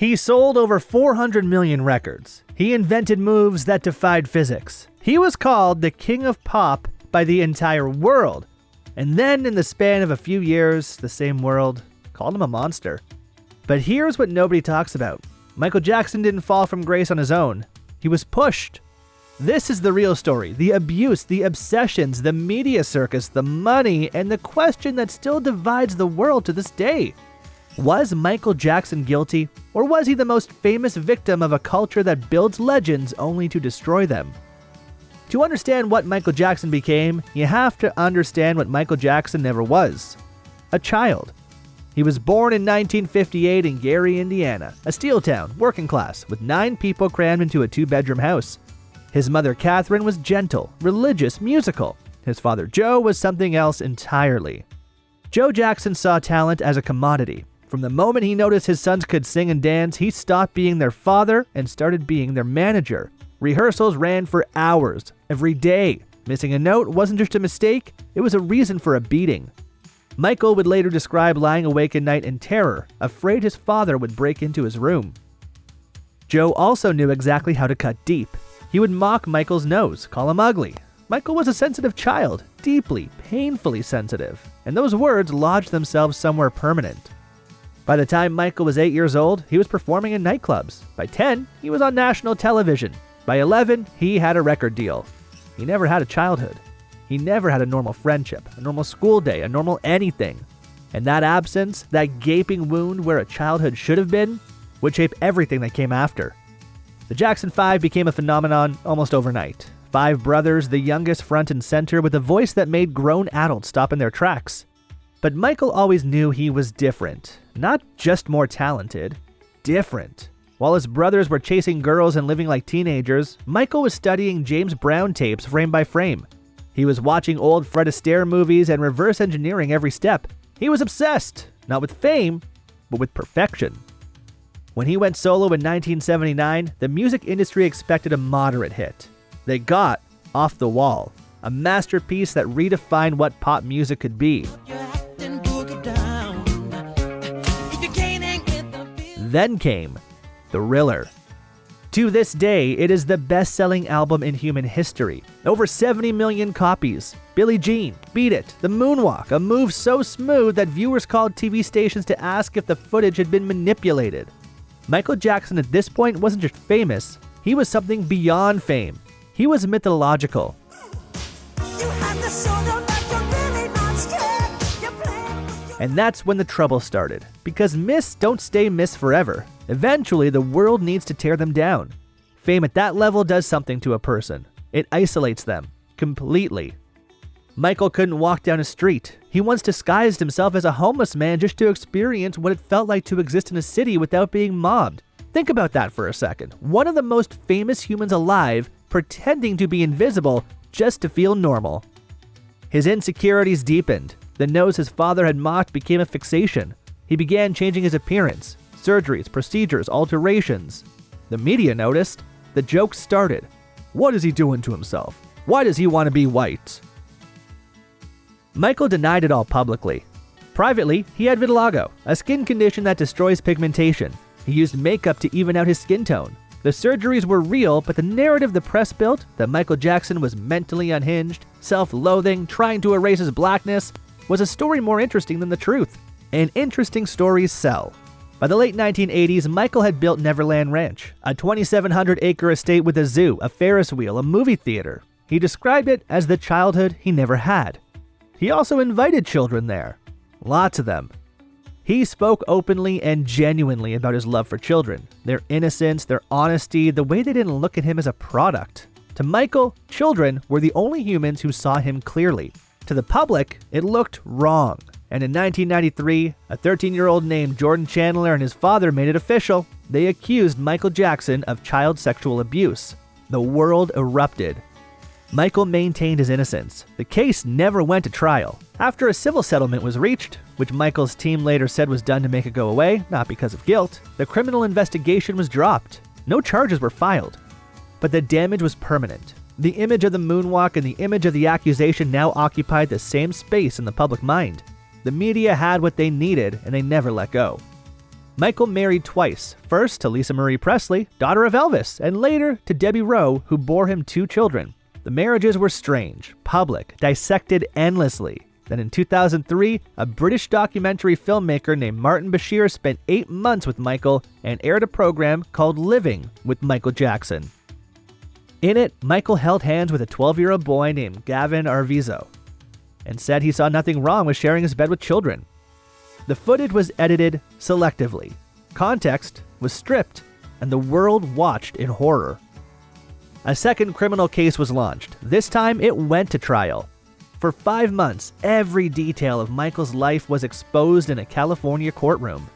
He sold over 400 million records. He invented moves that defied physics. He was called the King of Pop by the entire world. And then in the span of a few years, the same world called him a monster. But here's what nobody talks about. Michael Jackson didn't fall from grace on his own. He was pushed. This is the real story. The abuse, the obsessions, the media circus, the money, and the question that still divides the world to this day. Was Michael Jackson guilty, or was he the most famous victim of a culture that builds legends only to destroy them? To understand what Michael Jackson became, you have to understand what Michael Jackson never was: a child. He was born in 1958 in Gary, Indiana, a steel town, working class, with 9 people crammed into a 2-bedroom house. His mother, Catherine, was gentle, religious, musical. His father, Joe, was something else entirely. Joe Jackson saw talent as a commodity. From the moment he noticed his sons could sing and dance, he stopped being their father and started being their manager. Rehearsals ran for hours, every day. Missing a note wasn't just a mistake, it was a reason for a beating. Michael would later describe lying awake at night in terror, afraid his father would break into his room. Joe also knew exactly how to cut deep. He would mock Michael's nose, call him ugly. Michael was a sensitive child, deeply, painfully sensitive, and those words lodged themselves somewhere permanent. By the time Michael was 8 years old, he was performing in nightclubs. By 10, he was on national television. By 11, he had a record deal. He never had a childhood. He never had a normal friendship, a normal school day, a normal anything. And that absence, that gaping wound where a childhood should have been, would shape everything that came after. The Jackson 5 became a phenomenon almost overnight. 5 brothers, the youngest front and center, with a voice that made grown adults stop in their tracks. But Michael always knew he was different. Not just more talented, different. While his brothers were chasing girls and living like teenagers, Michael was studying James Brown tapes frame by frame. He was watching old Fred Astaire movies and reverse engineering every step. He was obsessed, not with fame, but with perfection. When he went solo in 1979, the music industry expected a moderate hit. They got Off the Wall, a masterpiece that redefined what pop music could be. Then came Thriller. To this day, it is the best-selling album in human history. Over 70 million copies. Billie Jean, Beat It, the moonwalk, a move so smooth that viewers called TV stations to ask if the footage had been manipulated. Michael Jackson at this point wasn't just famous, he was something beyond fame. He was mythological. And that's when the trouble started, because myths don't stay myths forever. Eventually, the world needs to tear them down. Fame at that level does something to a person. It isolates them completely. Michael couldn't walk down a street. He once disguised himself as a homeless man just to experience what it felt like to exist in a city without being mobbed. Think about that for a second. One of the most famous humans alive pretending to be invisible just to feel normal. His insecurities deepened. The nose his father had mocked became a fixation. He began changing his appearance. Surgeries, procedures, alterations. The media noticed. The jokes started. What is he doing to himself? Why does he want to be white? Michael denied it all publicly. Privately, he had vitiligo, a skin condition that destroys pigmentation. He used makeup to even out his skin tone. The surgeries were real, but the narrative the press built, that Michael Jackson was mentally unhinged, self-loathing, trying to erase his blackness, was a story more interesting than the truth. And interesting stories sell. By the late 1980s, Michael had built Neverland Ranch, a 2,700-acre estate with a zoo, a Ferris wheel, a movie theater. He described it as the childhood he never had. He also invited children there. Lots of them. He spoke openly and genuinely about his love for children, their innocence, their honesty, the way they didn't look at him as a product. To Michael, children were the only humans who saw him clearly. To the public, it looked wrong. And in 1993, a 13-year-old named Jordan Chandler and his father made it official. They accused Michael Jackson of child sexual abuse. The world erupted. Michael maintained his innocence. The case never went to trial. After a civil settlement was reached, which Michael's team later said was done to make it go away, not because of guilt, the criminal investigation was dropped. No charges were filed. But the damage was permanent. The image of the moonwalk and the image of the accusation now occupied the same space in the public mind. The media had what they needed, and they never let go. Michael married twice, first to Lisa Marie Presley, daughter of Elvis, and later to Debbie Rowe, who bore him 2 children. The marriages were strange, public, dissected endlessly. Then in 2003, a British documentary filmmaker named Martin Bashir spent 8 months with Michael and aired a program called Living with Michael Jackson. In it, Michael held hands with a 12-year-old boy named Gavin Arvizo and said he saw nothing wrong with sharing his bed with children. The footage was edited selectively, context was stripped, and the world watched in horror. A second criminal case was launched. This time, it went to trial. For 5 months, every detail of Michael's life was exposed in a California courtroom.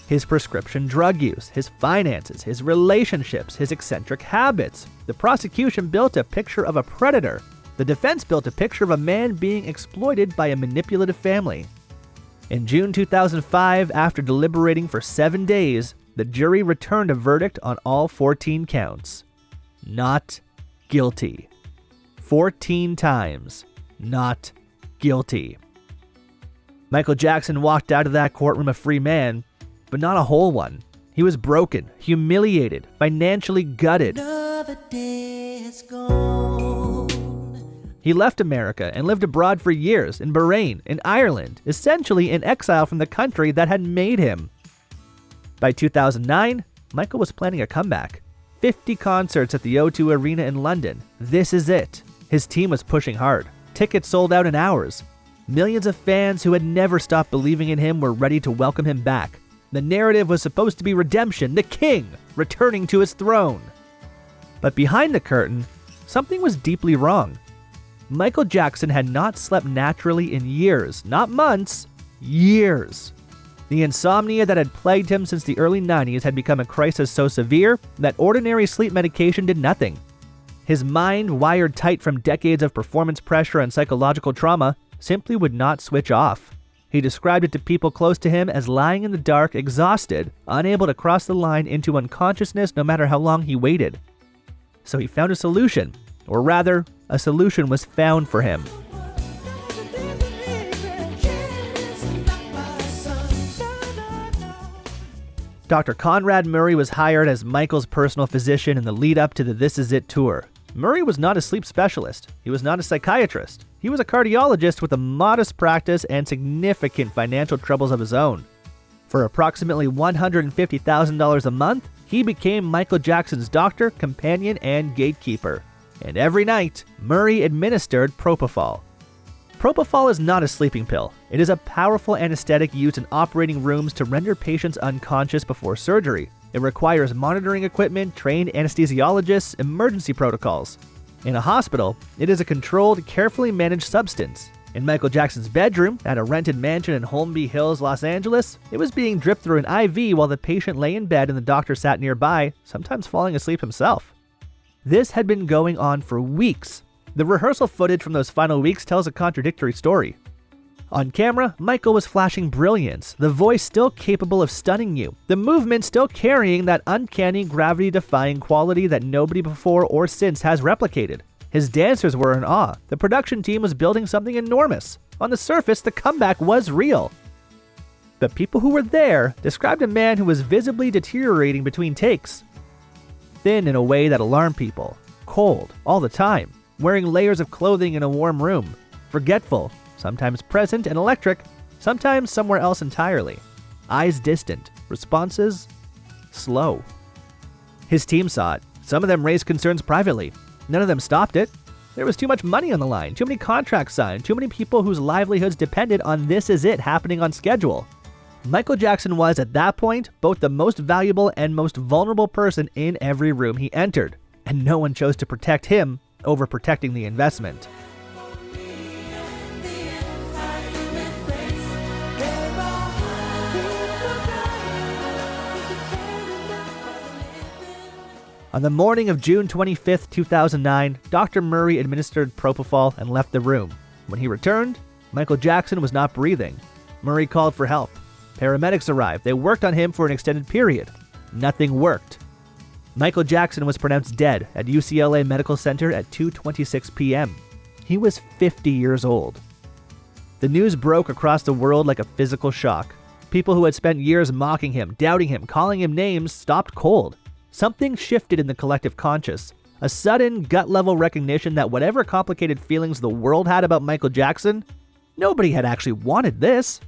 His prescription drug use, his finances, his relationships, his eccentric habits. The prosecution built a picture of a predator. The defense built a picture of a man being exploited by a manipulative family. In June 2005, after deliberating for 7 days, the jury returned a verdict on all 14 counts. Not guilty. 14 times. Not guilty. Michael Jackson walked out of that courtroom a free man, but not a whole one. He was broken, humiliated, financially gutted. Another day is gone. He left America and lived abroad for years in Bahrain, in Ireland, essentially in exile from the country that had made him. By 2009, Michael was planning a comeback. 50 concerts at the O2 Arena in London. This is it. His team was pushing hard. Tickets sold out in hours. Millions of fans who had never stopped believing in him were ready to welcome him back. The narrative was supposed to be redemption, the king returning to his throne. But behind the curtain, something was deeply wrong. Michael Jackson had not slept naturally in years, not months, years. The insomnia that had plagued him since the early 90s had become a crisis so severe that ordinary sleep medication did nothing. His mind, wired tight from decades of performance pressure and psychological trauma, simply would not switch off. He described it to people close to him as lying in the dark, exhausted, unable to cross the line into unconsciousness no matter how long he waited. So he found a solution, or rather, a solution was found for him. Dr. Conrad Murray was hired as Michael's personal physician in the lead-up to the This Is It tour. Murray was not a sleep specialist. He was not a psychiatrist. He was a cardiologist with a modest practice and significant financial troubles of his own. For approximately $150,000 a month, he became Michael Jackson's doctor, companion, and gatekeeper. And every night, Murray administered propofol. Propofol is not a sleeping pill. It is a powerful anesthetic used in operating rooms to render patients unconscious before surgery. It requires monitoring equipment, trained anesthesiologists, emergency protocols. In a hospital, it is a controlled, carefully managed substance. In Michael Jackson's bedroom, at a rented mansion in Holmby Hills, Los Angeles, it was being dripped through an IV while the patient lay in bed and the doctor sat nearby, sometimes falling asleep himself. This had been going on for weeks. The rehearsal footage from those final weeks tells a contradictory story. On camera, Michael was flashing brilliance, the voice still capable of stunning you, the movement still carrying that uncanny gravity-defying quality that nobody before or since has replicated. His dancers were in awe. The production team was building something enormous. On the surface, the comeback was real. The people who were there described a man who was visibly deteriorating between takes. Thin in a way that alarmed people, cold all the time, wearing layers of clothing in a warm room, forgetful, sometimes present and electric, sometimes somewhere else entirely. Eyes distant, responses slow. His team saw it. Some of them raised concerns privately. None of them stopped it. There was too much money on the line, too many contracts signed, too many people whose livelihoods depended on This Is It happening on schedule. Michael Jackson was, at that point, both the most valuable and most vulnerable person in every room he entered, and no one chose to protect him over protecting the investment. On the morning of June 25, 2009, Dr. Murray administered propofol and left the room. When he returned, Michael Jackson was not breathing. Murray called for help. Paramedics arrived. They worked on him for an extended period. Nothing worked. Michael Jackson was pronounced dead at UCLA Medical Center at 2:26 p.m. He was 50 years old. The news broke across the world like a physical shock. People who had spent years mocking him, doubting him, calling him names stopped cold. Something shifted in the collective conscious. A sudden, gut-level recognition that whatever complicated feelings the world had about Michael Jackson, nobody had actually wanted this.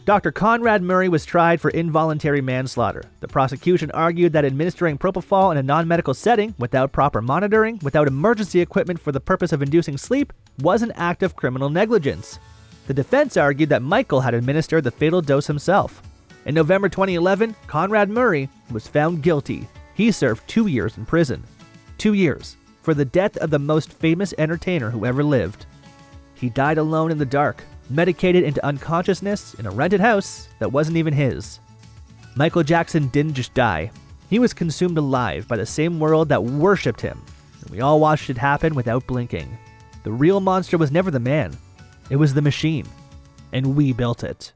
Dr. Conrad Murray was tried for involuntary manslaughter. The prosecution argued that administering propofol in a non-medical setting, without proper monitoring, without emergency equipment for the purpose of inducing sleep, was an act of criminal negligence. The defense argued that Michael had administered the fatal dose himself. In November 2011, Conrad Murray was found guilty. He served 2 years in prison. 2 years for the death of the most famous entertainer who ever lived. He died alone in the dark, medicated into unconsciousness in a rented house that wasn't even his. Michael Jackson didn't just die. He was consumed alive by the same world that worshipped him, and we all watched it happen without blinking. The real monster was never the man. It was the machine, and we built it.